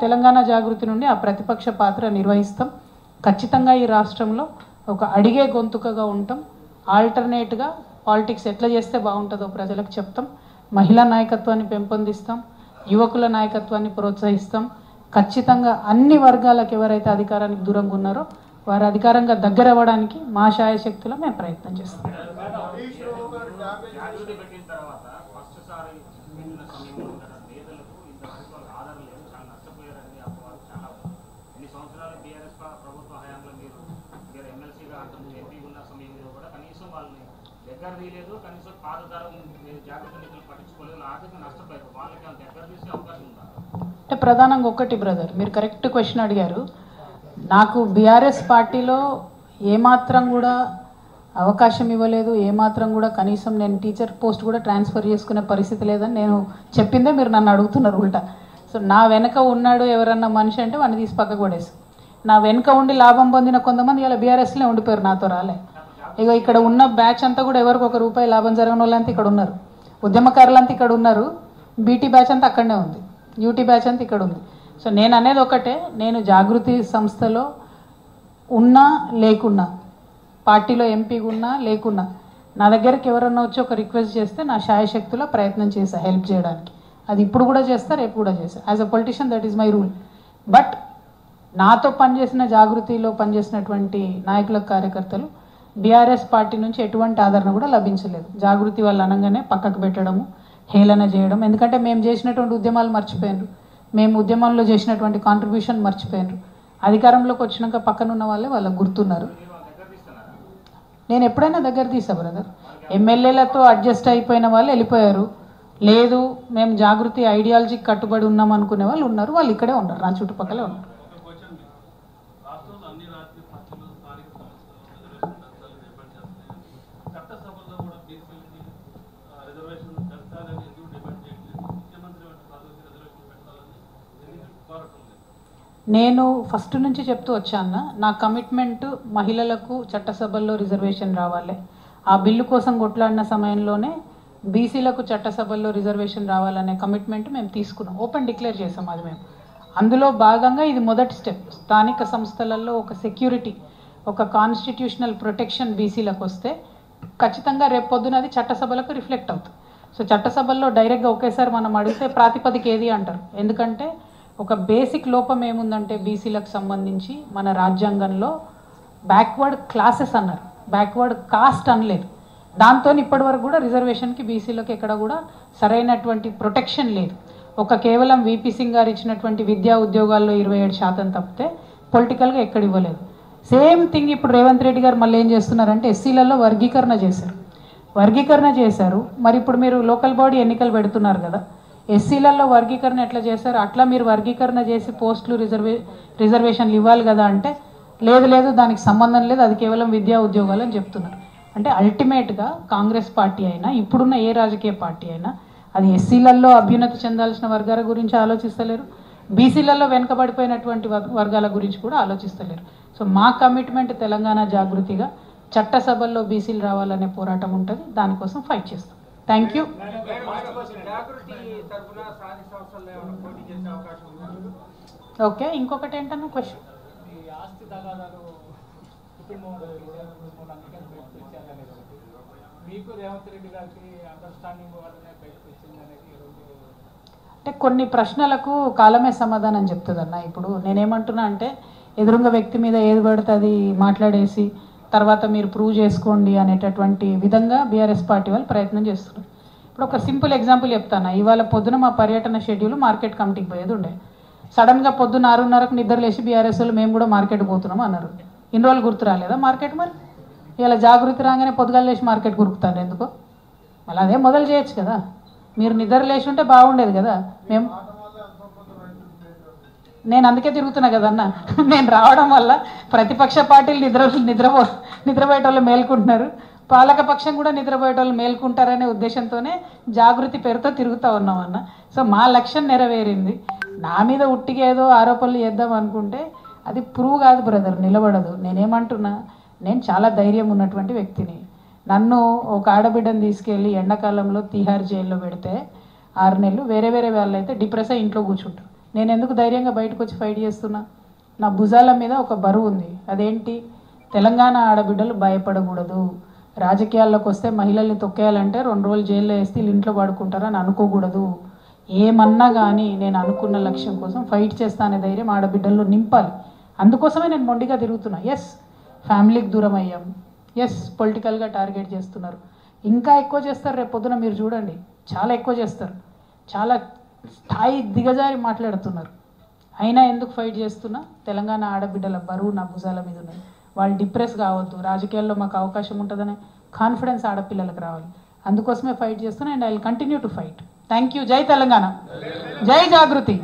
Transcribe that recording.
తెలంగాణ జాగృతి నుండి ఆ ప్రతిపక్ష పాత్ర నిర్వహిస్తాం. ఖచ్చితంగా ఈ రాష్ట్రంలో ఒక అడిగే గొంతుకగా ఉంటాం. ఆల్టర్నేట్గా పాలిటిక్స్ ఎట్లా చేస్తే బాగుంటుందో ప్రజలకు చెప్తాం. మహిళా నాయకత్వాన్ని పెంపొందిస్తాం, యువకుల నాయకత్వాన్ని ప్రోత్సహిస్తాం. ఖచ్చితంగా అన్ని వర్గాలకు ఎవరైతే అధికారానికి దూరంగా ఉన్నారో వారు అధికారంగా దగ్గర అవ్వడానికి మా శాయశక్తిలో మేము ప్రయత్నం చేస్తాం. అంటే ప్రధానంగా ఒకటి బ్రదర్, మీరు కరెక్ట్ క్వశ్చన్ అడిగారు. నాకు బీఆర్ఎస్ పార్టీలో ఏమాత్రం కూడా అవకాశం ఇవ్వలేదు, ఏమాత్రం కూడా కనీసం నేను టీచర్ పోస్ట్ కూడా ట్రాన్స్ఫర్ చేసుకునే పరిస్థితి లేదని నేను చెప్పిందే మీరు నన్ను అడుగుతున్నారు ఉల్టా. సో నా వెనక ఉన్నాడు ఎవరన్నా మనిషి అంటే వాడిని తీసి పక్కకు పడేసి, నా వెనక ఉండి లాభం పొందిన కొంతమంది ఇలా బీఆర్ఎస్లో ఉండిపోయారు, నాతో రాలే. ఇక ఇక్కడ ఉన్న బ్యాచ్ అంతా కూడా ఎవరికి ₹1 లాభం జరగని వాళ్ళంతా ఇక్కడ ఉన్నారు, ఉద్యమకారులంతా ఇక్కడ ఉన్నారు, బీటీ బ్యాచ్ అంతా అక్కడనే ఉంది, యూటీ బ్యాచ్ అంతా ఇక్కడ ఉంది. సో నేను అనేది ఒకటే, నేను జాగృతి సంస్థలో ఉన్నా లేకున్నా, పార్టీలో ఎంపీగా ఉన్నా లేకున్నా, నా దగ్గరికి ఎవరన్నా వచ్చి ఒక రిక్వెస్ట్ చేస్తే నా శాయశక్తిలో ప్రయత్నం చేశా హెల్ప్ చేయడానికి. అది ఇప్పుడు కూడా చేస్తా, రేపు కూడా చేస్తా. As a politician that is my rule. But నాతో పనిచేసిన జాగృతిలో పనిచేసినటువంటి నాయకులకు, కార్యకర్తలు బీఆర్ఎస్ పార్టీ నుంచి ఎటువంటి ఆదరణ కూడా లభించలేదు. జాగృతి వాళ్ళు అనగానే పక్కకు పెట్టడము, హేళన చేయడం. ఎందుకంటే మేము చేసినటువంటి ఉద్యమాలు మర్చిపోయినారు, మేము ఉద్యమంలో చేసినటువంటి కాంట్రిబ్యూషన్ మర్చిపోయినారు. అధికారంలోకి వచ్చినాక పక్కనున్న వాళ్ళే వాళ్ళకు గుర్తున్నారు. నేను ఎప్పుడైనా దగ్గర తీసా బ్రదర్. ఎమ్మెల్యేలతో అడ్జస్ట్ అయిపోయిన వాళ్ళు వెళ్ళిపోయారు. లేదు మేము జాగృతి ఐడియాలజీకి కట్టుబడి ఉన్నాం అనుకునే వాళ్ళు ఉన్నారు, వాళ్ళు ఇక్కడే ఉన్నారు, నా చుట్టుపక్కలే ఉన్నారు. నేను ఫస్ట్ నుంచి చెప్తూ వచ్చాను, నా కమిట్మెంట్ మహిళలకు చట్టసభల్లో రిజర్వేషన్ రావాలి. ఆ బిల్లు కోసం కొట్లాడిన సమయంలోనే బీసీలకు చట్టసభల్లో రిజర్వేషన్ రావాలనే కమిట్మెంట్ మేము తీసుకున్నాం, ఓపెన్ డిక్లేర్ చేసాం అది మేము. అందులో భాగంగా ఇది మొదటి స్టెప్. స్థానిక సంస్థలలో ఒక సెక్యూరిటీ, ఒక కాన్స్టిట్యూషనల్ ప్రొటెక్షన్ బీసీలకు వస్తే ఖచ్చితంగా రేపు పొద్దున అది చట్టసభలకు రిఫ్లెక్ట్ అవుతుంది. సో చట్టసభల్లో డైరెక్ట్గా ఒకేసారి మనం అడిగితే ప్రాతిపదిక ఏది అంటారు. ఎందుకంటే ఒక బేసిక్ లోపం ఏముందంటే బీసీలకు సంబంధించి మన రాజ్యాంగంలో బ్యాక్వర్డ్ క్లాసెస్ అన్నారు, బ్యాక్వర్డ్ కాస్ట్ అనలేదు. దాంతో ఇప్పటి వరకు కూడా రిజర్వేషన్కి బీసీలకు ఎక్కడ కూడా సరైనటువంటి ప్రొటెక్షన్ లేదు. ఒక కేవలం వీపీ సింగ్ గారు ఇచ్చినటువంటి విద్యా ఉద్యోగాల్లో 27% తప్పితే పొలిటికల్గా ఎక్కడ ఇవ్వలేదు. సేమ్ థింగ్ ఇప్పుడు రేవంత్ రెడ్డి గారు మళ్ళీ ఏం చేస్తున్నారంటే ఎస్సీలలో వర్గీకరణ చేశారు. మరి ఇప్పుడు మీరు లోకల్ బాడీ ఎన్నికలు పెడుతున్నారు కదా, ఎస్సీలలో వర్గీకరణ ఎట్లా చేశారు, అట్లా మీరు వర్గీకరణ చేసి పోస్టులు రిజర్వేషన్లు ఇవ్వాలి కదా అంటే లేదు దానికి సంబంధం లేదు, అది కేవలం విద్యా ఉద్యోగాలు అని చెప్తున్నారు. అంటే అల్టిమేట్గా కాంగ్రెస్ పార్టీ అయినా ఇప్పుడున్న ఏ రాజకీయ పార్టీ అయినా అది ఎస్సీలలో అభ్యున్నతి చెందాల్సిన వర్గాల గురించి ఆలోచిస్తలేరు, బీసీలలో వెనుకబడిపోయినటువంటి వర్గాల గురించి కూడా ఆలోచిస్తలేరు. సో మా కమిట్మెంట్ తెలంగాణ జాగృతిగా చట్టసభల్లో బీసీలు రావాలనే పోరాటం ఉంటుంది, దానికోసం ఫైట్ చేస్తాం. Thank you. ఓకే, ఇంకొకటి ఏంటన్నా క్వశ్చన్? అంటే కొన్ని ప్రశ్నలకు కాలమే సమాధానం చెప్తుందన్న. ఇప్పుడు నేనేమంటున్నా అంటే ఎదురుంగ వ్యక్తి మీద ఏది పడితే అది మాట్లాడేసి తర్వాత మీరు ప్రూవ్ చేసుకోండి అనేటటువంటి విధంగా బీఆర్ఎస్ పార్టీ వాళ్ళు ప్రయత్నం చేస్తున్నారు. ఇప్పుడు ఒక సింపుల్ ఎగ్జాంపుల్ చెప్తాను. ఇవాళ పొద్దున మా పర్యటన షెడ్యూల్ మార్కెట్ కమిటీకి పోయేది ఉండే. సడన్గా పొద్దున్న 6:30కు నిద్ర లేచి బీఆర్ఎస్ వాళ్ళు మేము కూడా మార్కెట్ పోతున్నాం అన్నారు. ఇన్ని రోజులు గుర్తు రాలేదా మార్కెట్? మరి ఇలా జాగృతి రాగానే పొద్దుగాలు లేచి మార్కెట్ గురుకుతాను ఎందుకో? మళ్ళీ అదే మొదలు చేయొచ్చు కదా, మీరు నిద్ర లేచి ఉంటే బాగుండేది కదా. నేను అందుకే తిరుగుతున్నా కదన్నా, నేను రావడం వల్ల ప్రతిపక్ష పార్టీలు నిద్రపోయేటోళ్ళు మేల్కుంటున్నారు, పాలకపక్షం కూడా నిద్రపోయేటోళ్ళు మేల్కుంటారనే ఉద్దేశంతోనే జాగృతి పేరుతో తిరుగుతూ ఉన్నామన్న. సో మా లక్ష్యం నెరవేరింది. నా మీద ఉట్టిగా ఏదో ఆరోపణలు చేద్దాం అనుకుంటే అది ప్రూవ్ కాదు బ్రదర్, నిలబడదు. నేనేమంటున్నా, నేను చాలా ధైర్యం ఉన్నటువంటి వ్యక్తిని. నన్ను ఒక ఆడబిడ్డను తీసుకెళ్ళి ఎండాకాలంలో తిహార్ జైల్లో పెడితే 6 నెలలు, వేరే వాళ్ళు అయితే డిప్రెస్ అయ్యి ఇంట్లో కూర్చుంటారు. నేను ఎందుకు ధైర్యంగా బయటకు వచ్చి ఫైట్ చేస్తున్నా? నా భుజాల మీద ఒక బరువు ఉంది. అదేంటి? తెలంగాణ ఆడబిడ్డలు భయపడకూడదు. రాజకీయాల్లోకి వస్తే మహిళల్ని తొక్కేయాలంటే 2 రోజులు జైల్లో వేస్తే వీళ్ళు ఇంట్లో పడుకుంటారని అనుకోకూడదు. ఏమన్నా కానీ నేను అనుకున్న లక్ష్యం కోసం ఫైట్ చేస్తానే ధైర్యం ఆడబిడ్డల్లో నింపాలి. అందుకోసమే నేను మొండిగా తిరుగుతున్నా. ఎస్, ఫ్యామిలీకి దూరం అయ్యాం. ఎస్, పొలిటికల్గా టార్గెట్ చేస్తున్నారు. ఇంకా ఎక్కువ చేస్తారు. రేపు పొద్దున మీరు చూడండి, చాలా ఎక్కువ చేస్తారు. చాలా స్థాయి దిగజారి మాట్లాడుతున్నారు. అయినా ఎందుకు ఫైట్ చేస్తున్నా? తెలంగాణ ఆడబిడ్డల బరువు నా భుజాల మీద ఉన్నది. వాళ్ళు డిప్రెస్ కావద్దు, రాజకీయాల్లో మాకు అవకాశం ఉంటుందనే కాన్ఫిడెన్స్ ఆడపిల్లలకు రావాలి. అందుకోసమే ఫైట్ చేస్తున్నా. And I will continue to fight. Thank you. జై తెలంగాణ, జై జాగృతి.